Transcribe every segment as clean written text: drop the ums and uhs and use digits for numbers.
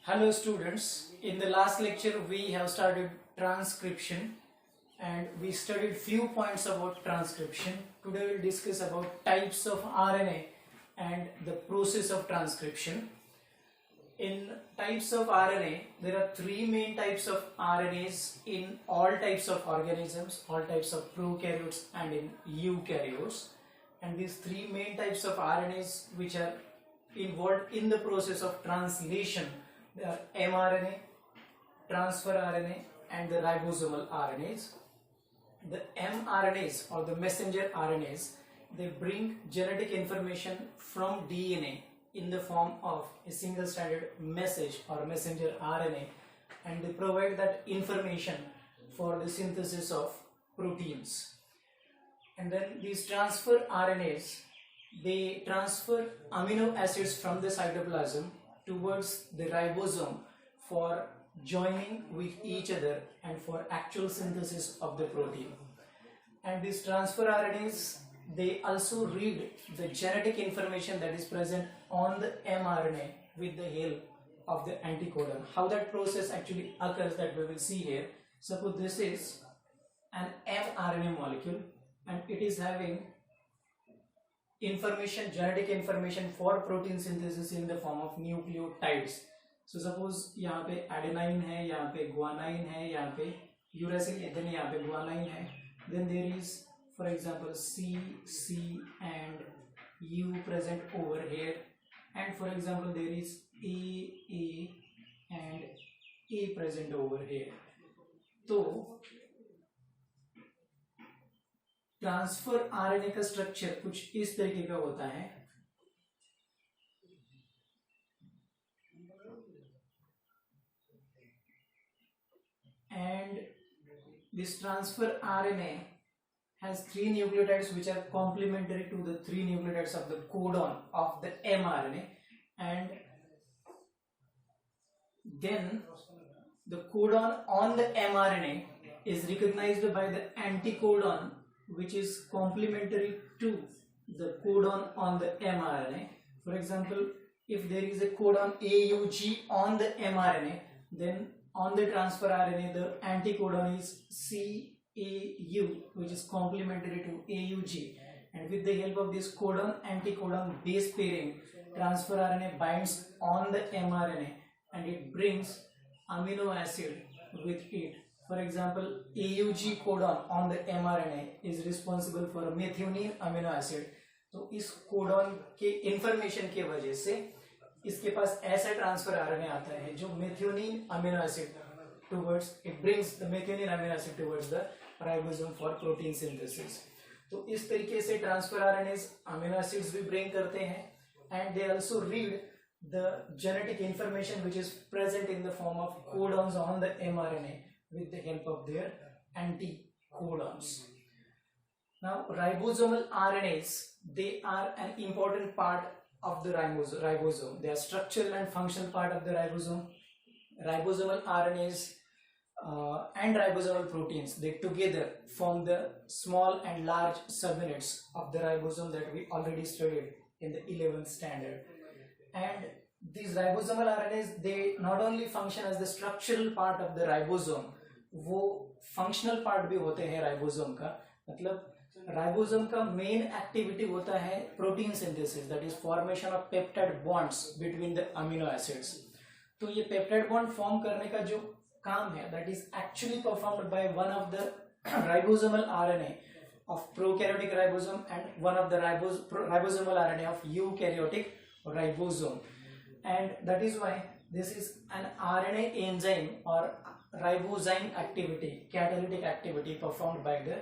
Hello students, in the last lecture we have started transcription and we studied few points about transcription. Today we'll discuss about types of RNA and the process of transcription. In types of RNA, there are three main types of RNAs in all types of organisms, all types of prokaryotes and in eukaryotes. And these three main types of RNAs which are involved in the process of translation, they are mRNA, transfer RNA and the ribosomal RNAs. The mRNAs or the messenger RNAs, they bring genetic information from DNA in the form of a single stranded message or messenger RNA, and they provide that information for the synthesis of proteins. And then these transfer RNAs, they transfer amino acids from the cytoplasm towards the ribosome for joining with each other and for actual synthesis of the protein. And these transfer RNAs, they also read the genetic information that is present on the mRNA with the help of the anticodon. How that process actually occurs, that we will see here. Suppose this is an mRNA molecule and it is having information, genetic information for protein synthesis in the form of nucleotides. So suppose यहाँ पे adenine है, यहाँ पे guanine है, यहाँ पे uracil है, then यहाँ पे guanine है. Then there is, for example, C, C and U present over here, and for example there is A and A present over here. तो ट्रांसफर आरएनए का स्ट्रक्चर कुछ इस तरीके का होता है. And this transfer RNA has three nucleotides which are complementary to the three nucleotides of the codon of the mRNA, and then the codon on the mRNA is recognized by the anticodon which is complementary to the codon on the mRNA. For example, if there is a codon AUG on the mRNA, then on the transfer RNA the anticodon is CAU, which is complementary to AUG, and with the help of this codon anticodon base pairing, transfer RNA binds on the mRNA and it brings amino acid with it. For example, AUG codon on the mRNA is responsible for methionine amino acid. तो इस codon के information के वजह से इसके पास ऐसा transfer RNA आता है जो methionine amino acid towards, it brings the methionine amino acid towards the ribosome for protein synthesis. तो इस तरीके से ट्रांसफर आरएनएस अमीनो एसिड्स भी ब्रिंग करते हैं and they also read the genetic information which is present in the form of codons on the mRNA with the help of their anticodons. Now, ribosomal RNAs, they are an important part of the ribosome. They are structural and functional part of the ribosome. Ribosomal RNAs and ribosomal proteins, they together form the small and large subunits of the ribosome that we already studied in the 11th standard. And these ribosomal RNAs, they not only function as the structural part of the ribosome, वो functional part भी होते हैं ribosome का. मतलब ribosome का main activity होता है protein synthesis, that is formation of peptide bonds between the amino acids. तो ये peptide bond form करने का जो काम है, that is actually performed by one of the ribosomal RNA of prokaryotic ribosome and one of the ribosomal RNA of eukaryotic ribosome, and that is why this is an RNA enzyme or ribozyme activity, catalytic activity performed by the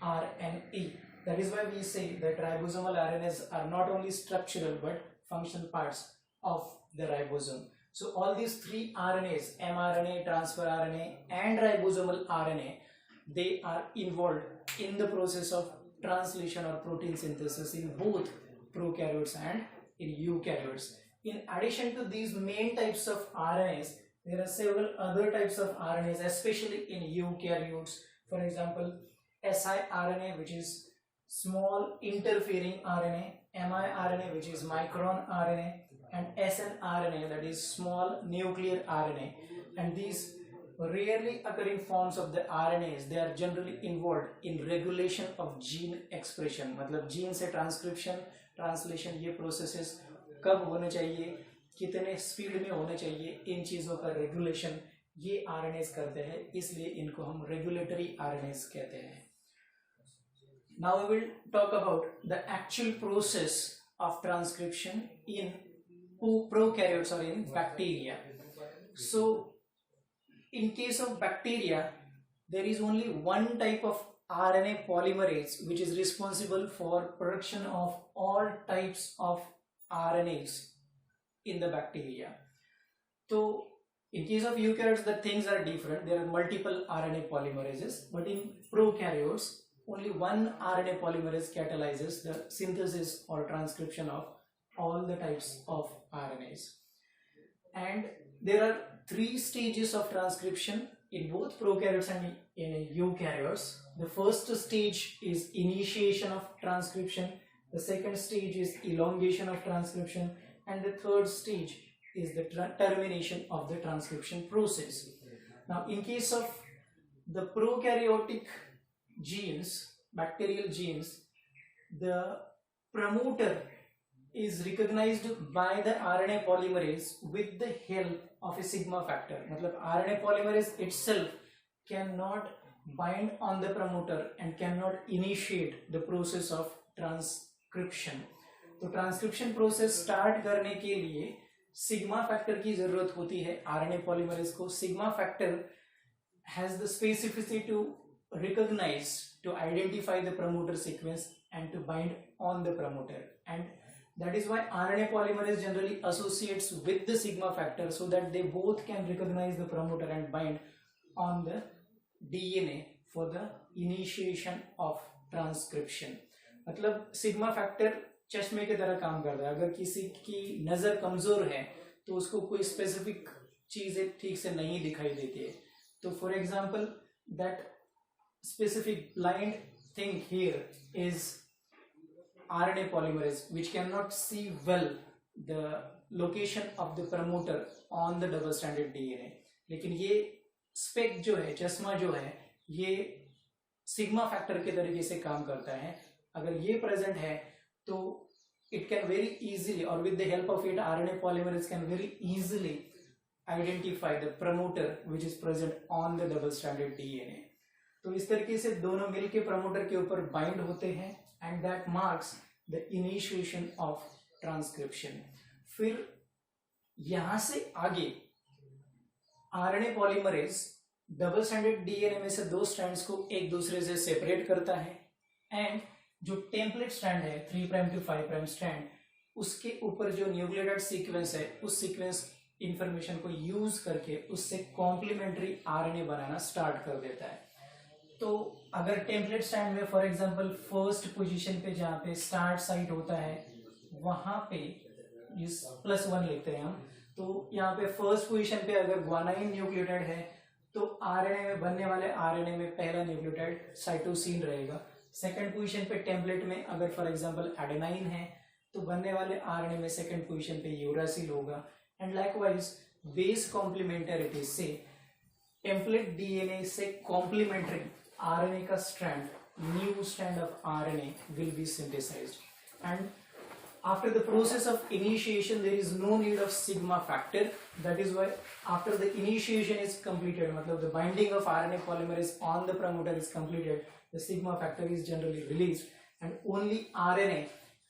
RNA. That is why we say that ribosomal RNAs are not only structural but functional parts of the ribosome. So all these three RNAs, mRNA, transfer RNA and ribosomal RNA, they are involved in the process of translation or protein synthesis in both prokaryotes and in eukaryotes. In addition to these main types of RNAs, there are several other types of RNAs, especially in eukaryotes. For example, siRNA, which is small interfering RNA, miRNA, which is micron RNA, and snRNA, that is small nuclear RNA, and these rarely occurring forms of the RNAs, they are generally involved in regulation of gene expression. मतलब gene से transcription translation ये processes कब होने चाहिए, कितने speed में होने चाहिए, इन चीज़ों का रेगुलेशन ये RNAs करते हैं, इसलिए इनको हम रेगुलेटरी RNAs कहते हैं. Now we will talk about the actual process of transcription in prokaryotes or in bacteria. So in case of bacteria, there is only one type of RNA polymerase which is responsible for production of all types of RNAs in the bacteria. So in case of eukaryotes, the things are different. There are multiple RNA polymerases, but in prokaryotes, only one RNA polymerase catalyzes the synthesis or transcription of all the types of RNAs. And there are 3 stages of transcription in both prokaryotes and in eukaryotes. The first stage is initiation of transcription, the second stage is elongation of transcription, and the third stage is the termination of the transcription process. Now in case of the prokaryotic genes, bacterial genes, the promoter is recognized by the RNA polymerase with the help of a sigma factor. मतलब RNA polymerase itself cannot bind on the promoter and cannot initiate the process of transcription. तो transcription process start करने के लिए sigma factor की जरूरत होती है RNA polymerase को. Sigma factor has the specificity to recognize, to identify the promoter sequence and to bind on the promoter, and that is why RNA polymerase generally associates with the sigma factor so that they both can recognize the promoter and bind on the DNA for the initiation of transcription. मतलब sigma factor चश्मे की तरह काम करता है. अगर किसी की नज़र कमज़ोर है तो उसको कोई स्पेसिफिक चीज़ें ठीक से नहीं दिखाई देती है. तो for example that specific blind thing here is RNA polymerase which cannot see well the location of the promoter on the double stranded DNA. लेकिन ये स्पेक जो है, चश्मा जो है, ये सिग्मा फैक्टर के तरीके से काम करता है. अगर ये प्रेजेंट है तो it can very easily, or with the help of it, RNA polymerase can very easily identify the promoter which is present on the double stranded DNA. तो इस तरीके से दोनों मिलके प्रमोटर के ऊपर बाइंड होते हैं and that marks the initiation of transcription. फिर यहां से आगे RNA polymerase double stranded DNA में से 2 स्ट्रैंड्स को एक दूसरे से सेपरेट करता है एंड जो टेम्पलेट स्ट्रैंड है 3' to 5' स्ट्रैंड, उसके ऊपर जो न्यूक्लियोटाइड सीक्वेंस है उस सीक्वेंस इंफॉर्मेशन को यूज करके उससे कॉम्प्लीमेंट्री आरएनए बनाना स्टार्ट कर देता है. तो अगर टेम्पलेट स्ट्रैंड में फॉर एग्जांपल फर्स्ट पोजीशन पे जहाँ पे स्टार्ट साइट होता है वहां पे इस +1 लिखते हैं हम. तो यहाँ पे फर्स्ट पोजीशन पे अगर ग्वानाइन न्यूक्लियोटाइड है तो आरएनए में बनने वाले आरएनए में पहला न्यूक्लियोटाइड साइटोसिन रहेगा. सेकंड पोजीशन पे टेम्पलेट में अगर फॉर एग्जांपल एडेनाइन है तो बनने वाले आरएनए में सेकंड पोजीशन पे यूरासिल होगा. एंड लाइकवाइज बेस कॉम्प्लीमेंटरिटी से टेम्पलेट डीएनए से कॉम्प्लीमेंट्री RNA का strand, new strand of RNA will be synthesized, and after the process of initiation there is no need of sigma factor. That is why after the initiation is completed, मतलब the binding of RNA polymerase on the promoter is completed, the sigma factor is generally released and only RNA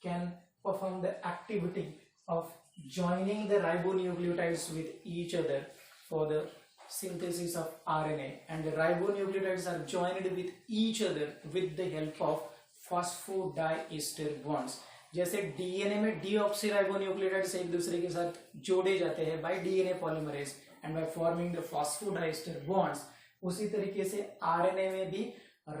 can perform the activity of joining the ribonucleotides with each other for the synthesis of RNA, and the ribonucleotides are joined with each other with the help of phosphodiester bonds. जैसे DNA में deoxyribonucleotides एक दूसरे के साथ जोड़े जाते हैं bye DNA polymerase and by forming the phosphodiester bonds, उसी तरीके से आरएनए में भी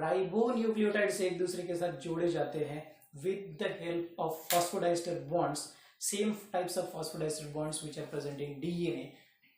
राइबोन्यूक्लियोटाइड्स एक दूसरे के साथ जोड़े जाते हैं with the help of phosphodiester bonds. Same types of phosphodiester bonds which are present in DNA,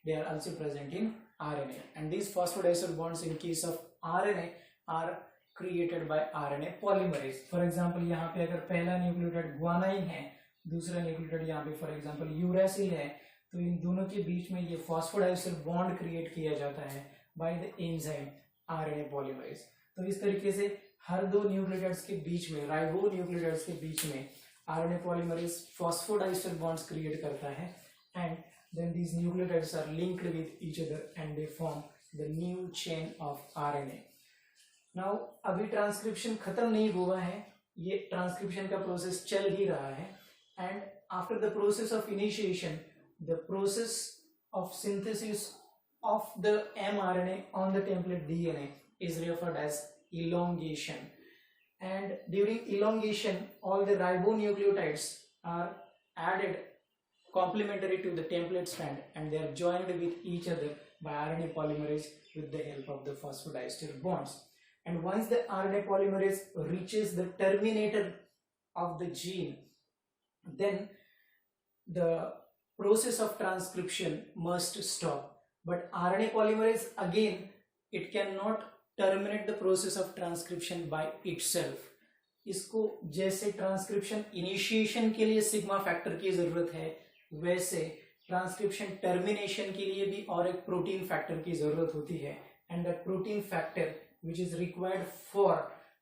they are also present in RNA, and these phosphodiester bonds in case of RNA are created by RNA polymerase. For example, यहाँ पे अगर पहला nucleotide guanine है दूसरा nucleotide यहाँ पे for example uracil है, तो इन दोनों के बीच में ये फॉस्फोडाइस्टर बॉन्ड क्रिएट किया जाता है by the enzyme RNA polymerase. तो इस तरीके से हर दो न्यूक्लियोटाइड्स के बीच में, राइबो न्यूक्लियोटाइड्स के बीच में RNA polymerase phosphodiester bonds create करता है and then these nucleotides are linked with each other and they form the new chain of RNA. Now अभी ट्रांसक्रिप्शन खत्म नहीं हुआ है, ये ट्रांसक्रिप्शन का प्रोसेस चल ही रहा है and after the process of initiation the process of synthesis of the mRNA on the template DNA is referred as elongation, and during elongation all the ribonucleotides are added complementary to the template strand and they are joined with each other by RNA polymerase with the help of the phosphodiester bonds. And once the RNA polymerase reaches the terminator of the gene, then the process of transcription must stop. But RNA polymerase again, it cannot terminate the process of transcription by itself. इसको जैसे transcription initiation के लिए sigma factor की जरूरत है, वैसे transcription termination के लिए भी और एक प्रोटीन फैक्टर की जरूरत होती है and the protein factor which is required for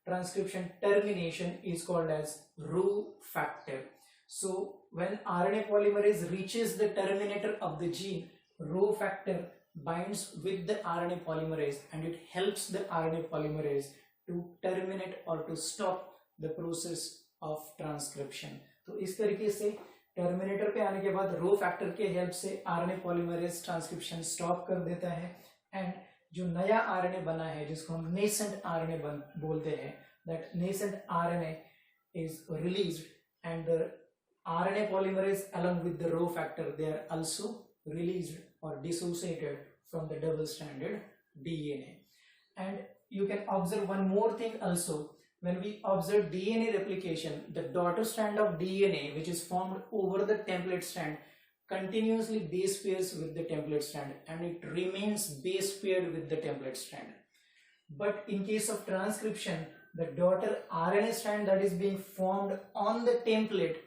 transcription termination is called as Rho factor. So when RNA polymerase reaches the terminator of the gene, Rho factor binds with the RNA polymerase and it helps the RNA polymerase to terminate or to stop the process of transcription. तो इस तरीके से terminator पे आने के बाद rho factor के help से आरएनए पॉलीमरेज ट्रांसक्रिप्शन स्टॉप कर देता है एंड जो नया आरएनए बना है जिसको हम नेसेंट आरएनए बोलते हैं, that nascent RNA is released and the RNA polymerase along with the Rho factor they are also released or dissociated from the double stranded DNA. And you can observe one more thing also. When we observe DNA replication, the daughter strand of DNA which is formed over the template strand continuously base pairs with the template strand and it remains base paired with the template strand. But in case of transcription, the daughter RNA strand that is being formed on the template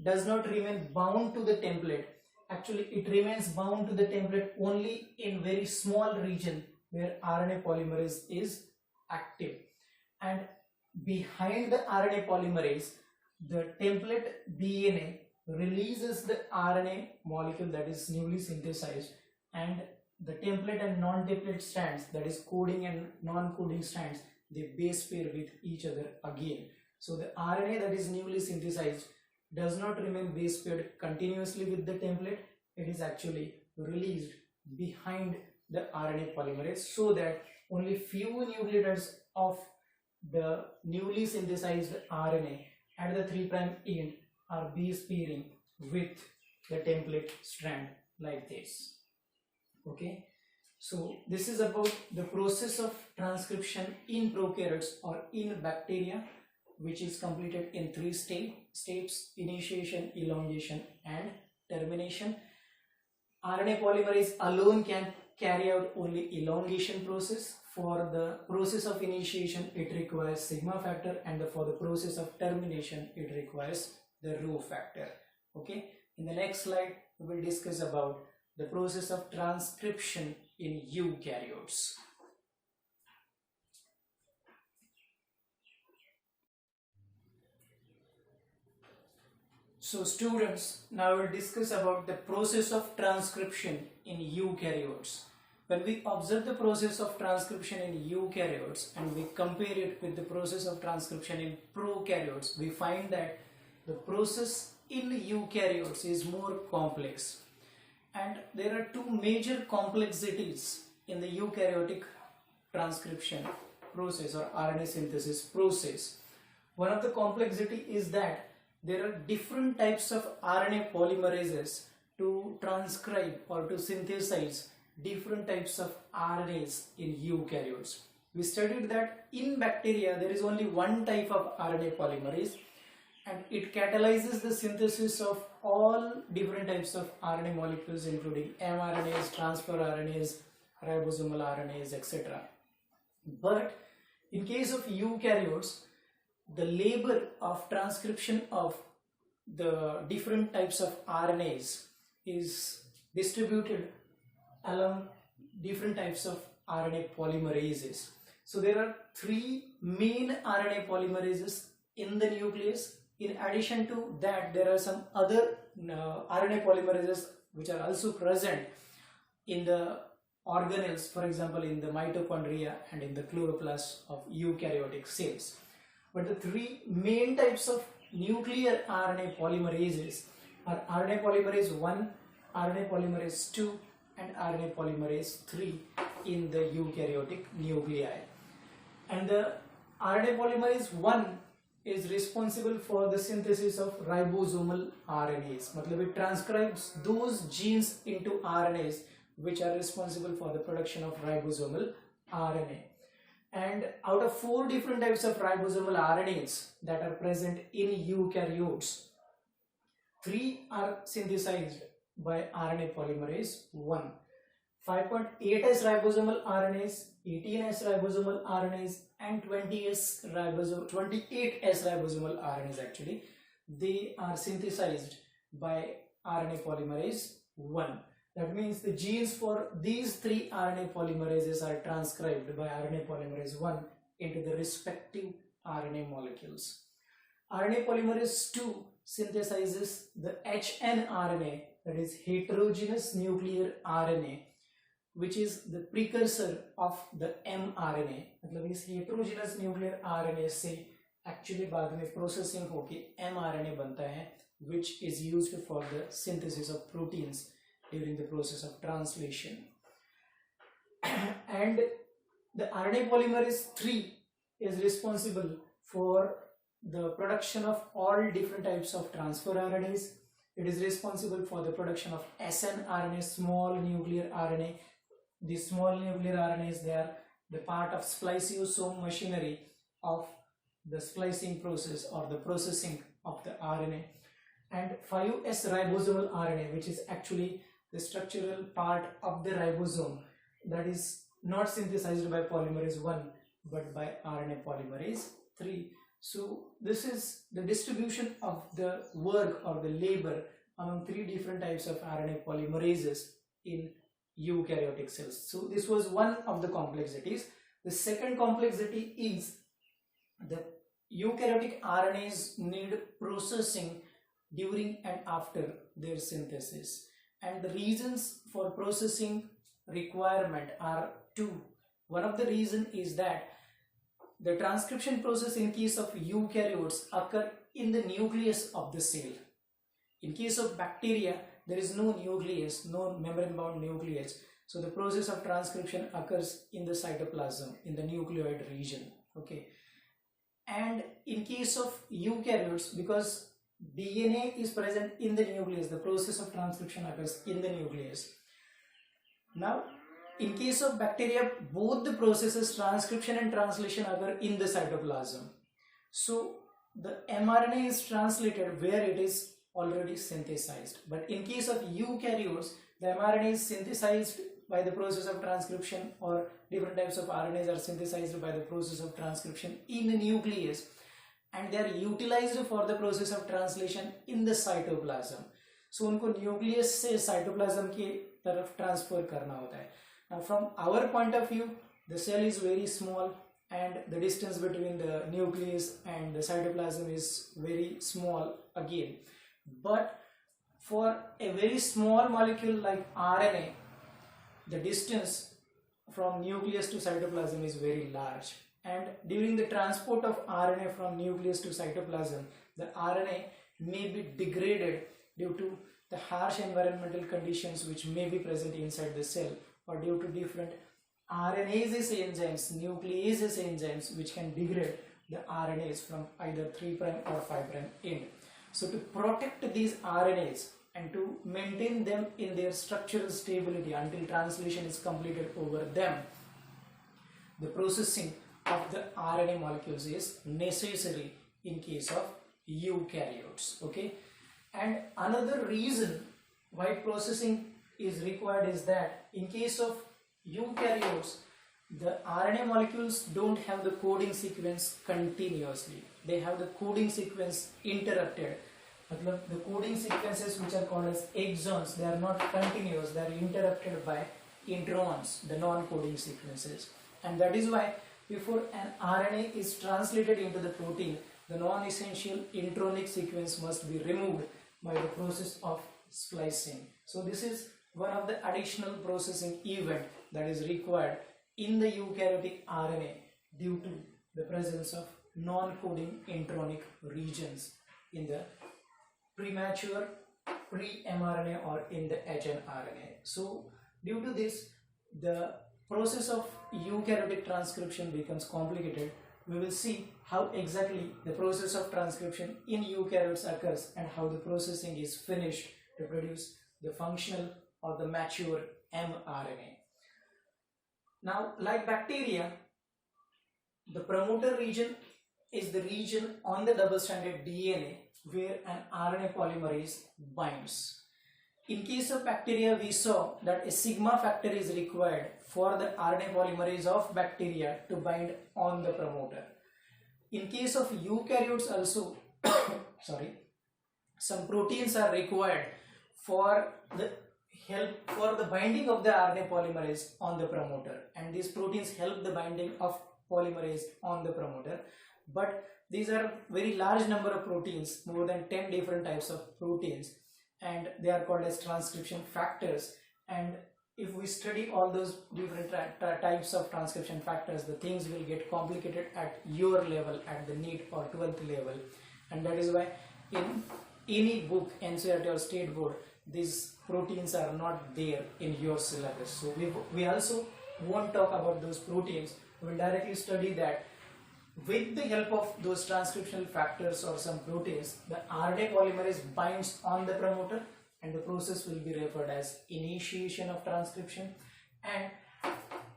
does not remain bound to the template. Actually, it remains bound to the template only in very small region where RNA polymerase is active. And behind the RNA polymerase, the template DNA releases the RNA molecule that is newly synthesized and the template and non-template strands, that is coding and non-coding strands, they base pair with each other again. So the RNA that is newly synthesized does not remain base paired continuously with the template, it is actually released behind the RNA polymerase so that only few nucleotides of the newly synthesized RNA at the 3' end are base pairing with the template strand like this. Okay, so this is about the process of transcription in prokaryotes or in bacteria, which is completed in 3 steps: initiation, elongation and termination. RNA polymerase alone can carry out only elongation process. For the process of initiation, it requires sigma factor, and for the process of termination, it requires the Rho factor. Okay, in the next slide, we will discuss about the process of transcription in eukaryotes. So students, now we will discuss about the process of transcription in eukaryotes. When we observe the process of transcription in eukaryotes and we compare it with the process of transcription in prokaryotes, we find that the process in eukaryotes is more complex. And there are 2 major complexities in the eukaryotic transcription process or RNA synthesis process. One of the complexity is that there are different types of RNA polymerases to transcribe or to synthesize different types of RNAs in eukaryotes. We studied that in bacteria there is only one type of RNA polymerase and it catalyzes the synthesis of all different types of RNA molecules including mRNAs, transfer RNAs, ribosomal RNAs, etc. But in case of eukaryotes, the labor of transcription of the different types of RNAs is distributed along different types of RNA polymerases. So there are three main RNA polymerases in the nucleus. In addition to that, there are some other RNA polymerases which are also present in the organelles, for example in the mitochondria and in the chloroplast of eukaryotic cells. But the three main types of nuclear RNA polymerases are RNA polymerase 1, RNA polymerase 2 and RNA polymerase 3 in the eukaryotic nuclei. And the RNA polymerase 1 is responsible for the synthesis of ribosomal RNAs. मतलब it transcribes those genes into RNAs which are responsible for the production of ribosomal RNA. And out of 4 different types of ribosomal RNAs that are present in eukaryotes, 3 are synthesized by RNA polymerase 1. 5.8S ribosomal RNAs, 18S ribosomal RNAs and 28S ribosomal RNAs actually, they are synthesized by RNA polymerase 1. That means the genes for these 3 RNA polymerases are transcribed by RNA polymerase 1 into the respective RNA molecules. RNA polymerase 2 synthesizes the hnRNA, that is heterogeneous nuclear RNA, which is the precursor of the mRNA. मतलब इस heterogeneous nuclear RNA से actually बाद में processing होके mRNA बनता है, which is used for the synthesis of proteins during the process of translation. And the RNA polymerase 3 is responsible for the production of all different types of transfer RNAs. It is responsible for the production of snRNA, small nuclear RNA. These small nuclear RNAs, they are the part of spliceosome machinery of the splicing process or the processing of the RNA. And 5S ribosomal RNA, which is actually the structural part of the ribosome, that is not synthesized by polymerase 1 but by RNA polymerase 3. So this is the distribution of the work or the labor among 3 different types of RNA polymerases in eukaryotic cells. So this was one of the complexities. The second complexity is the eukaryotic RNAs need processing during and after their synthesis. And the reasons for processing requirement are 2. One of the reason is that the transcription process in case of eukaryotes occur in the nucleus of the cell. In case of bacteria, there is no nucleus, no membrane-bound nucleus. So the process of transcription occurs in the cytoplasm, in the nucleoid region. Okay. And in case of eukaryotes, because DNA is present in the nucleus, the process of transcription occurs in the nucleus. Now, in case of bacteria, both the processes, transcription and translation, occur in the cytoplasm. So the mRNA is translated where it is already synthesized. But in case of eukaryotes, the mRNA is synthesized by the process of transcription, or different types of RNAs are synthesized by the process of transcription in the nucleus, and they are utilized for the process of translation in the cytoplasm. So उनको nucleus से cytoplasm की तरफ transfer करना होता है. Now from our point of view, the cell is very small and the distance between the nucleus and the cytoplasm is very small again. But for a very small molecule like RNA, the distance from nucleus to cytoplasm is very large. And during the transport of RNA from nucleus to cytoplasm, the RNA may be degraded due to the harsh environmental conditions which may be present inside the cell, or due to different RNases enzymes, nucleases enzymes which can degrade the RNAs from either 3' or 5' end. So to protect these RNAs and to maintain them in their structural stability until translation is completed over them, the processing of the RNA molecules is necessary in case of eukaryotes. Okay, and another reason why processing is required is that in case of eukaryotes, the RNA molecules don't have the coding sequence continuously. They have the coding sequence interrupted मतलब the coding sequences which are called as exons, they are not continuous, they are interrupted by introns, the non-coding sequences. And that is why before an RNA is translated into the protein, the non-essential intronic sequence must be removed by the process of splicing. So this is one of the additional processing event that is required in the eukaryotic RNA due to the presence of non-coding intronic regions in the premature pre-mRNA or in the hnRNA. So due to this, the process of eukaryotic transcription becomes complicated. We will see how exactly the process of transcription in eukaryotes occurs and how the processing is finished to produce the functional or the mature mRNA. Now, like bacteria, the promoter region is the region on the double-stranded DNA where an RNA polymerase binds. In case of bacteria, we saw that a sigma factor is required for the RNA polymerase of bacteria to bind on the promoter. In case of eukaryotes also, some proteins are required for the binding of the RNA polymerase on the promoter, and these proteins help the binding of polymerase on the promoter. But these are very large number of proteins, more than 10 different types of proteins, and they are called as transcription factors. And if we study all those different types of transcription factors, the things will get complicated at your level, at the NEET or 12th level. And that is why in any book, NCERT or State Board, these proteins are not there in your syllabus. So we also won't talk about those proteins. We will directly study that with the help of those transcriptional factors or some proteins, the RNA polymerase binds on the promoter, and the process will be referred as initiation of transcription. And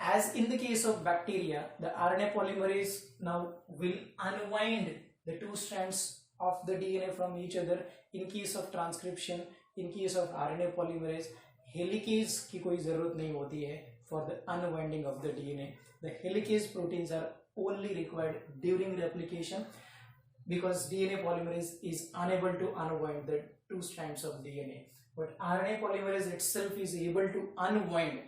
as in the case of bacteria, the RNA polymerase now will unwind the two strands of the DNA from each other. In case of transcription, in case of RNA polymerase, helicase की कोई ज़रूरत नहीं होती है for the unwinding of the DNA. The helicase proteins are only required during replication because DNA polymerase is unable to unwind the two strands of DNA. But RNA polymerase itself is able to unwind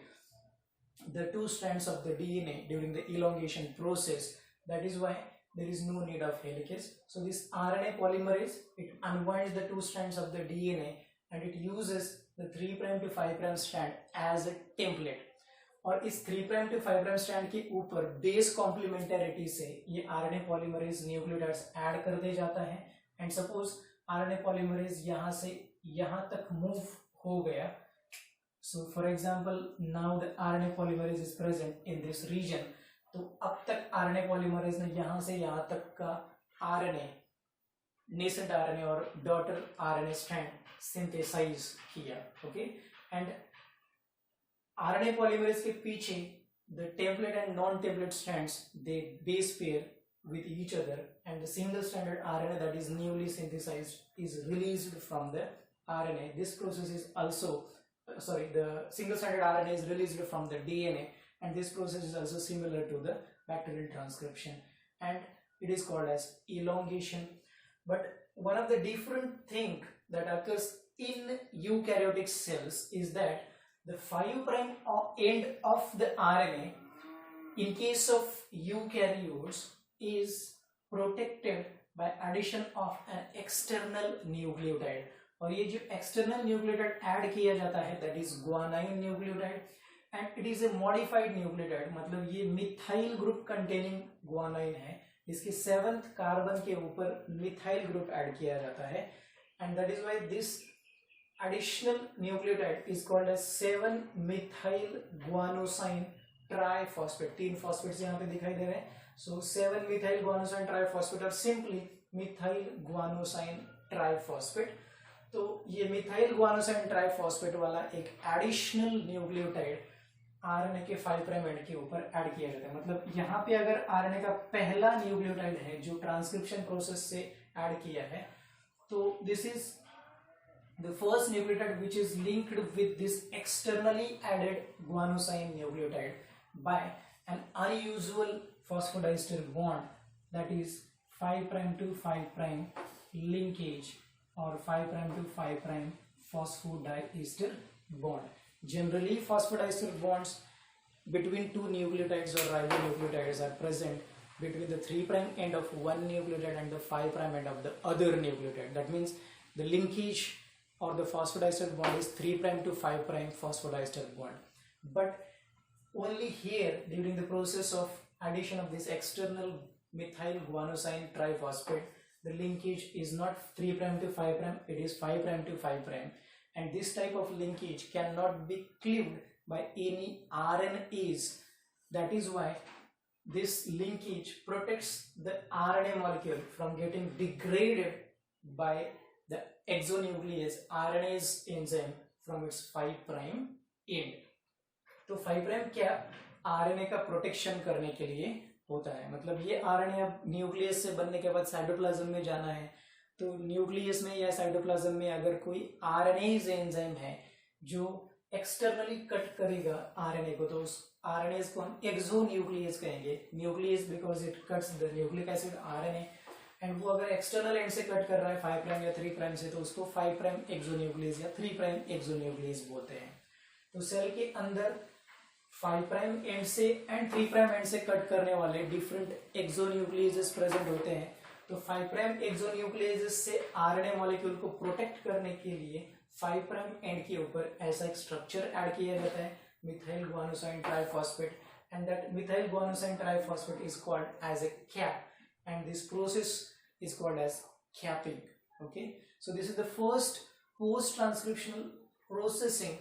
the two strands of the DNA during the elongation process. That is why there is no need of helicase. So this RNA polymerase, it unwinds the two strands of the DNA and it uses the 3' to 5' strand as a template. और इस 3' to 5' strand के ऊपर base complementarity से ये RNA polymerase nucleotides add कर दे जाता है. And suppose RNA polymerase यहाँ से यहाँ तक मूव हो गया. So for example now the RNA polymerase is present in this region. तो अब तक आरएनए पॉलीमरेज ने यहाँ से यहाँ तक का आरएनए, नेसेंट आरएनए और डॉटर आरएनए स्ट्रैंड सिंथेसाइज किया. ओके, एंड RNA polymerase के पीछे the template and non-template strands, they base pair with each other, and the single-stranded RNA that is newly synthesized is released from the RNA. This process is also, the single-stranded RNA is released from the DNA, and this process is also similar to the bacterial transcription, and it is called as elongation. But one of the different thing that occurs in eukaryotic cells is that the 5' end of the RNA in case of eukaryotes is protected by addition of an external nucleotide. और ये जो external nucleotide add किया जाता है that is guanine nucleotide, and it is a modified nucleotide. मतलब ये methyl group containing guanine है. इसके 7th कार्बन के ऊपर मिथाइल ग्रुप ऐड किया जाता है, and that is why this additional nucleotide is called as 7-methyl guanosine triphosphate. 3 phosphates यहाँ पे दिखाई दे रहे हैं. So 7-methyl guanosine triphosphate or simply methyl guanosine triphosphate. तो ये मिथाइल गुआनोसाइन ट्राइफॉस्फेट वाला एक एडिशनल न्यूक्लियोटाइड आरएनए के 5' एंड के ऊपर ऐड किया जाता है. मतलब यहाँ पे अगर आरएनए का पहला न्यूक्लियोटाइड है जो ट्रांसक्रिप्शन प्रोसेस से ऐड किया है, तो this is the first nucleotide which is linked with this externally added guanosine nucleotide by an unusual phosphodiester bond, that is 5' to 5' linkage or 5 prime to 5 prime phosphodiester bond. Generally, phosphodiester bonds between two nucleotides or ribonucleotides are present between the 3 prime end of one nucleotide and the 5 prime end of the other nucleotide. That means the linkage or the phosphodiester bond is 3 prime to 5 prime phosphodiester bond. But only here, during the process of addition of this external methyl guanosine triphosphate, the linkage is not 3 prime to 5 prime, it is 5 prime to 5 prime, and this type of linkage cannot be cleaved by any RNAs. That is why this linkage protects the RNA molecule from getting degraded by the exonuclease RNase enzyme from its 5 prime end. तो 5 prime क्या RNA का protection करने के लिए होता है, मतलब ये आरएनए अब न्यूक्लियस से बनने के बाद साइटोप्लाज्म में जाना है, तो न्यूक्लियस में या साइटोप्लाज्म में अगर कोई आरएनएज एंजाइम है जो एक्सटर्नली कट करेगा आरएनए को, तो उस आरएनएज को हम एक्सोन्यूक्लियस कहेंगे. Nucleus because it cuts the nucleic acid RNA, and वो अगर एक्सटर्नल एंड से कट कर रहा है 5 प्राइम या 3 प्राइम से, तो उसको 5 प्राइम एक्सोन्यूक्लियस या 3 प्राइम एक्सोन्यूक्लियस बोलते हैं. तो सेल के अंदर 5 प्राइम एंड से एंड 3 प्राइम एंड से कट करने वाले डिफरेंट एक्सोन्यूक्लियसेस प्रेजेंट होते हैं. तो 5 प्राइम एक्सोन्यूक्लियसेस से आरएनए मॉलिक्यूल को प्रोटेक्ट करने के लिए 5 प्राइम एंड के ऊपर ऐसा एक स्ट्रक्चर ऐड किया जाता है, methyl guanosine triphosphate, and that methyl guanosine triphosphate is called as a cap, and this process is called as capping. Okay, so this is the first post transcriptional processing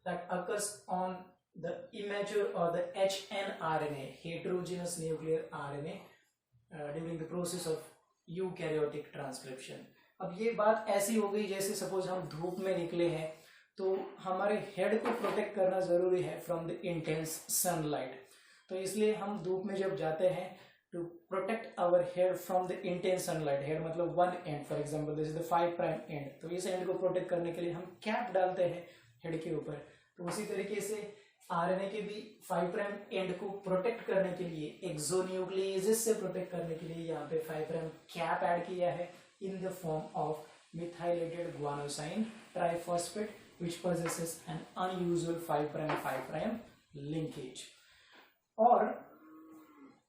that occurs on the immature or the hnRNA, heterogeneous nuclear RNA, during the process of eukaryotic transcription. अब ये बात ऐसी हो गई जैसे suppose हम धूप में निकले हैं तो हमारे हेड को प्रोटेक्ट करना जरूरी है फ्रॉम द इंटेंस सनलाइट. तो इसलिए हम धूप में जब जाते हैं to protect our head from the intense sunlight, head मतलब one end, for example this is the 5 prime end, तो इस एंड को प्रोटेक्ट करने के लिए हम कैप डालते हैं हेड के ऊपर. तो उसी तरीके से आरएनए के भी 5 प्राइम एंड को प्रोटेक्ट करने के लिए, एक्सोन्यूक्लियेजेस से प्रोटेक्ट करने के लिए यहाँ पे 5 प्राइम कैप ऐड किया है in the form of methylated गुआनोसाइन triphosphate which possesses an unusual 5 prime linkage. और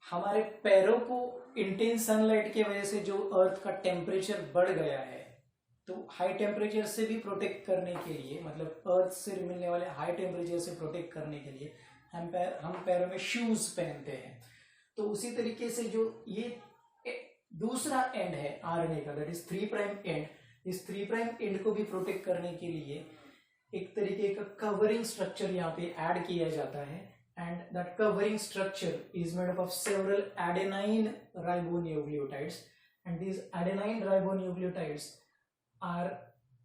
हमारे पैरों को इंटेंस सनलाइट की वजह से जो अर्थ का टेम्परेचर बढ़ गया है, तो हाई टेम्परेचर से भी प्रोटेक्ट करने के लिए, मतलब अर्थ से मिलने वाले हाई टेम्परेचर से प्रोटेक्ट करने के लिए हम पैरों में शूज पहनते हैं. तो उसी तरीके से जो ये दूसरा एंड है आरएनए का, दैट इज 3 प्राइम एंड, इस 3 प्राइम एंड को भी प्रोटेक्ट करने के लिए एक तरीके का कवरिंग स्ट्रक्चर यहाँ पे ऐड किया जाता है. And that covering structure is made up of several adenine ribonucleotides, and these adenine ribonucleotides are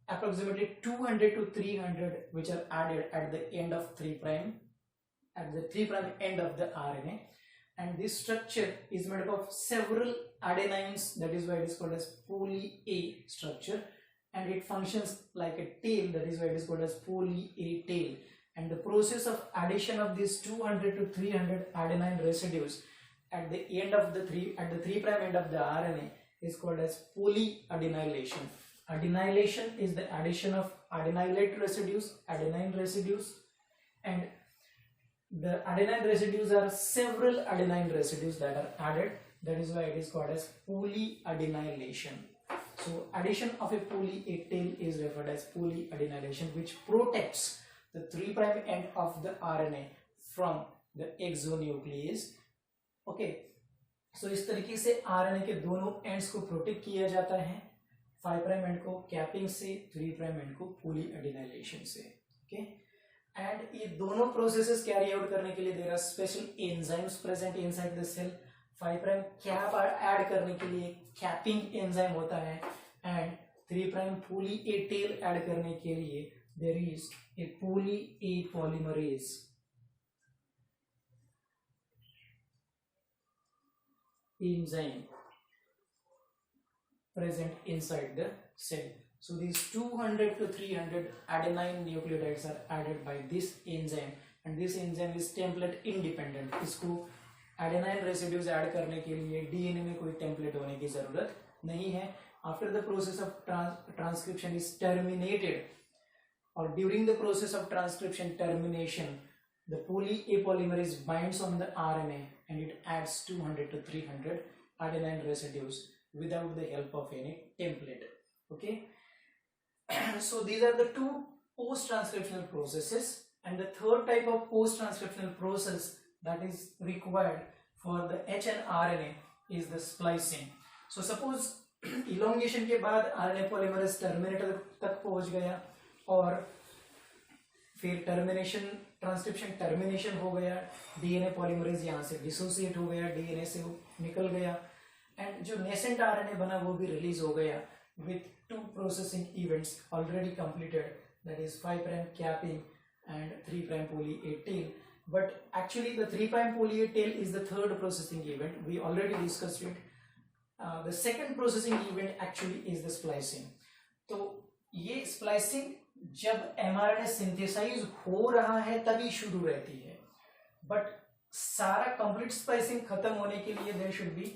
approximately 200 to 300 which are added at the end of 3 prime, at the 3 prime end of the RNA, and this structure is made up of several adenines, that is why it is called as poly A structure, and it functions like a tail, that is why it is called as poly A tail. And the process of addition of these 200 to 300 adenine residues at the end of the 3 prime end of the RNA is called as polyadenylation. Adenylation is the addition of adenylate residues, adenine residues, and the adenine residues are several adenine residues that are added. That is why it is called as polyadenylation. So addition of a poly A tail is referred as polyadenylation, which protects the 3 prime end of the RNA from the exonuclease. Okay, so इस तरीके से RNA के दोनों ends को protect किया जाता है, 5 prime and को कैपिंग से, 3 प्राइम एंड को polyadenylation से. Okay, and ये दोनों प्रोसेसेस कैरी आउट करने के लिए there are special enzymes present inside the cell. 5 prime cap add करने के लिए कैपिंग एंजाइम होता है, and 3 prime poly A tail add करने के लिए there is a poly A polymerase enzyme present inside the cell. So these 200 to 300 adenine nucleotides are added by this enzyme, and this enzyme is template independent. इसको adenine residues add करने के लिए DNA में कोई template होने की जरूरत नहीं है, after the process of transcription is terminated, or during the process of transcription termination, the poly A polymerase binds on the RNA and it adds 200 to 300 adenine residues without the help of any template. Okay. So these are the two post-transcriptional processes, and the third type of post-transcriptional process that is required for the hnRNA is the splicing. So suppose elongation के बाद RNA polymerase terminator तक पहुंच गया और फिर transcription termination हो गया, DNA polymerase यहाँ से डिसोसिएट हो गया, डीएनए से वो निकल गया, एंड जो नेसेंट आरएनए बना वो भी रिलीज हो गया with to processing events already completed, that is 5' capping and 3' poly A tail. But actually the 3' poly A tail is the third processing event. We already discussed it. The second processing event actually is the splicing. तो ये splicing जब mRNA synthesise हो रहा है तभी शुरू रहती है, बट सारा कंप्लीट स्प्लाइसिंग खत्म होने के लिए there should be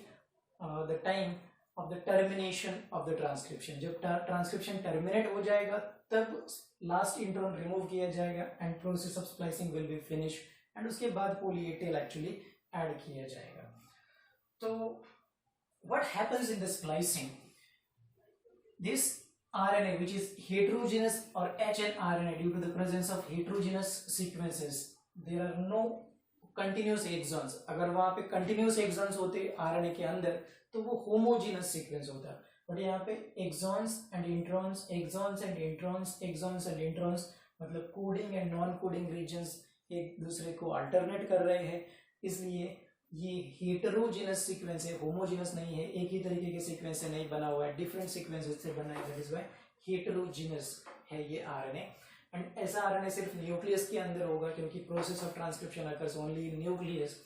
the time of the termination of the transcription. जब ट्रांसक्रिप्शन टर्मिनेट हो जाएगा तब लास्ट इंट्रॉन रिमूव किया जाएगा and process of splicing will be finish, and उसके बाद poly A tail actually add किया जाएगा. तो what happens in the splicing, this RNA which is heterogeneous or hnRNA, due to the presence of heterogeneous sequences there are no continuous exons. अगर वहां पे continuous exons होते RNA के अंदर तो वो homogeneous sequence होता, बट यहाँ पे exons and introns, exons and introns, exons and introns, मतलब coding and non coding regions एक दूसरे को अल्टरनेट कर रहे हैं, इसलिए ये हेटेरोजेनस सीक्वेंस है, होमोजेनस नहीं है, एक ही तरीके के सीक्वेंस से नहीं बना हुआ है, डिफरेंट सीक्वेंसेस से बना है, दैट इज व्हाई हेटेरोजेनस है ये आरएनए. एंड ऐसा आरएनए सिर्फ न्यूक्लियस के अंदर होगा क्योंकि process of transcription occurs only in nucleus,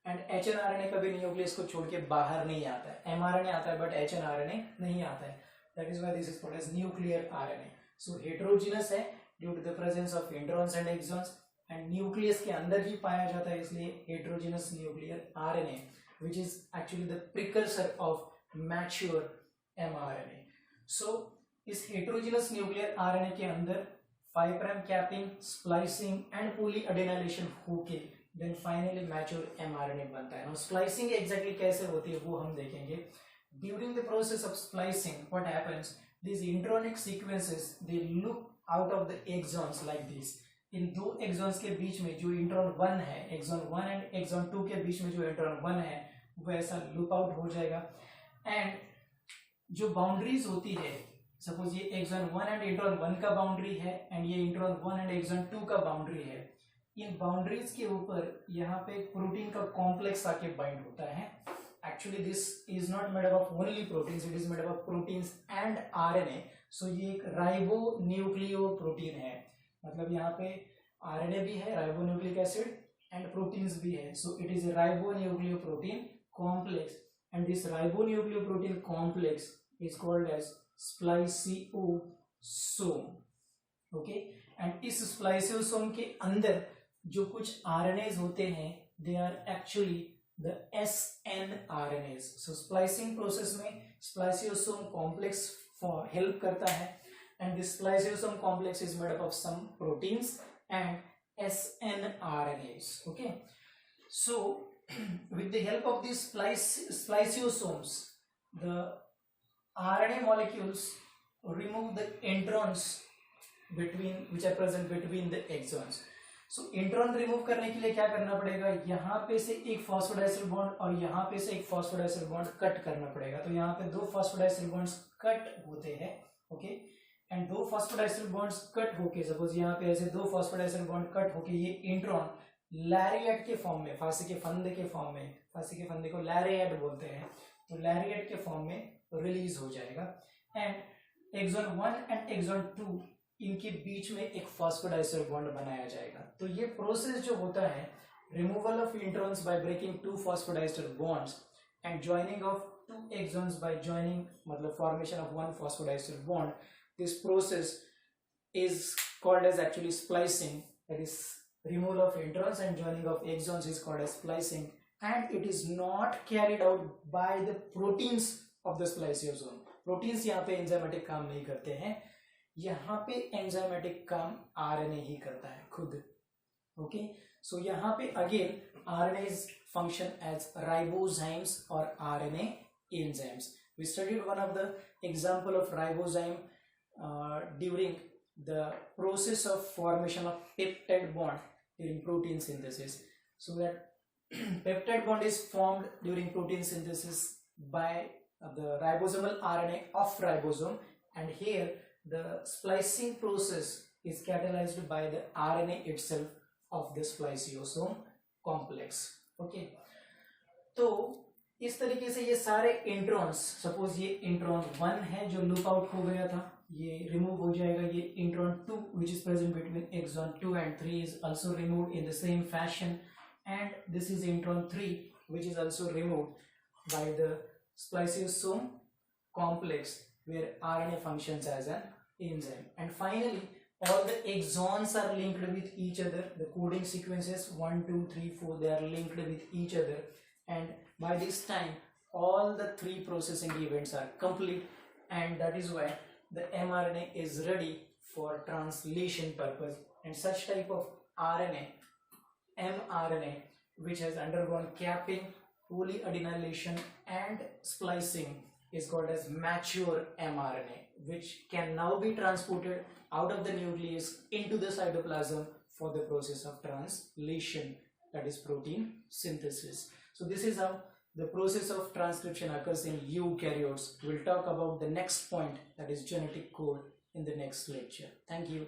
and hnRNA कभी न्यूक्लियस को छोड़ के बाहर नहीं आता है. एमआरएनए आता है बट एचएनआरएनए नहीं आता है, that is why this is called as nuclear RNA. So heterogeneous है due to the presence of introns and exons, and nucleus के अंदर ही पाया जाता है, इसलिए heterogeneous nuclear RNA which is actually the precursor of mature mRNA. So इस heterogeneous nuclear RNA के अंदर 5' capping, splicing and polyadenylation होके देन फाइनली मैच्योर एमआरएनए बनता है. नाउ स्प्लाइसिंग एग्जैक्टली कैसे होती है वो हम देखेंगे. During the process of splicing what happens, these intronic sequences they look out of the exons like this. इन दो एक्सॉन्स के बीच में जो इंट्रॉन 1 है, एक्सॉन 1 एंड एक्सॉन 2 के बीच में जो इंट्रॉन 1 है वो ऐसा लूप आउट हो जाएगा, एंड जो बाउंड्रीज होती है, सपोज ये एक्सॉन 1 एंड इंट्रॉन 1 का बाउंड्री है एंड ये इंट्रॉन 1 एंड एक्सॉन 2 का बाउंड्री है, इन बाउंड्रीज के ऊपर यहाँ पे एक प्रोटीन का कॉम्प्लेक्स आके बाइंड होता है. Actually this is not made up of only proteins, it is made up of proteins and RNA. So ये एक राइबो न्यूक्लियो प्रोटीन है, मतलब यहाँ पे आरएनए भी है, ribonucleic acid and proteins भी है. So it is a ribonucleoprotein complex, and this ribonucleoprotein complex is called as spliceosome. Okay, and इस स्प्लाइसियोसोम के अंदर जो कुछ आरएनएज होते हैं they are actually the SNRNAs. So splicing process में स्प्लाइसियोसोम कॉम्प्लेक्स हेल्प करता है, and this spliceosome complex is made up of some proteins and SNRNAs. Okay, so with the help of these spliceosomes, the RNA molecules remove the introns which are present between the exons. So intron remove करने के लिए क्या करना पड़ेगा, यहाँ पे से एक फॉस्फोडाइस्टर बॉन्ड और यहाँ पे से एक फॉस्फोडाइस्टर बॉन्ड कट करना पड़ेगा. तो यहाँ पे दो फॉस्फोडाइस्टर बॉन्ड्स कट होते हैं. ओके, एंड दो फॉस्फोडाइस्टर बॉन्ड्स कट होके, सपोज यहाँ पे ऐसे दो फॉस्फोडाइस्टर बॉन्ड कट होके ये इंट्रॉन लैरिएट के फॉर्म में, फांसी के फंदे के फॉर्म में, फांसी के फंदे को लैरिएट बोलते हैं, तो लैरिएट के फॉर्म में रिलीज हो जाएगा. एंड एक्सॉन 1 एंड एक्सॉन 2 इनके बीच में एक फॉस्फोडाइस्टर बॉन्ड बनाया जाएगा. तो ये प्रोसेस जो होता है, removal of introns by breaking two phosphodiester bonds and joining of two exons by joining, मतलब formation of one phosphodiester bond. This process is called as actually splicing, that is removal of introns and joining of exons is called as splicing, and it is not carried out by the proteins of the spliceosome. Proteins यहाँ पे enzymatic काम नहीं करते हैं, यहाँ पे enzymatic काम RNA ही करता है खुद. ओके, सो यहाँ पे again RNA is function as ribozymes और RNA enzymes. We studied one of the example of ribozyme during the process of formation of peptide bond during protein synthesis. So that peptide bond is formed during protein synthesis by the ribosomal RNA of ribosome, and here the splicing process is catalyzed by the RNA itself of the spliceosome complex. Okay, तो इस तरीके से ये सारे introns, suppose ये intron 1 है जो loop out हो गया था, ये रिमूव हो जाएगा. ये intron 2 which is present between exon 2 and 3 is also removed in the same fashion, and this is intron 3 which is also removed by the spliceosome complex where RNA functions as an enzyme. And finally all the exons are linked with each other. The coding sequences 1 2 3 4, they are linked with each other, and by this time all the 3 processing events are complete, and that is why the mRNA is ready for translation purpose. And such type of RNA, mRNA, which has undergone capping, polyadenylation and splicing, is called as mature mRNA, which can now be transported out of the nucleus into the cytoplasm for the process of translation, that is protein synthesis. So this is how the process of transcription occurs in eukaryotes. We'll talk about the next point, that is genetic code, in the next lecture. Thank you.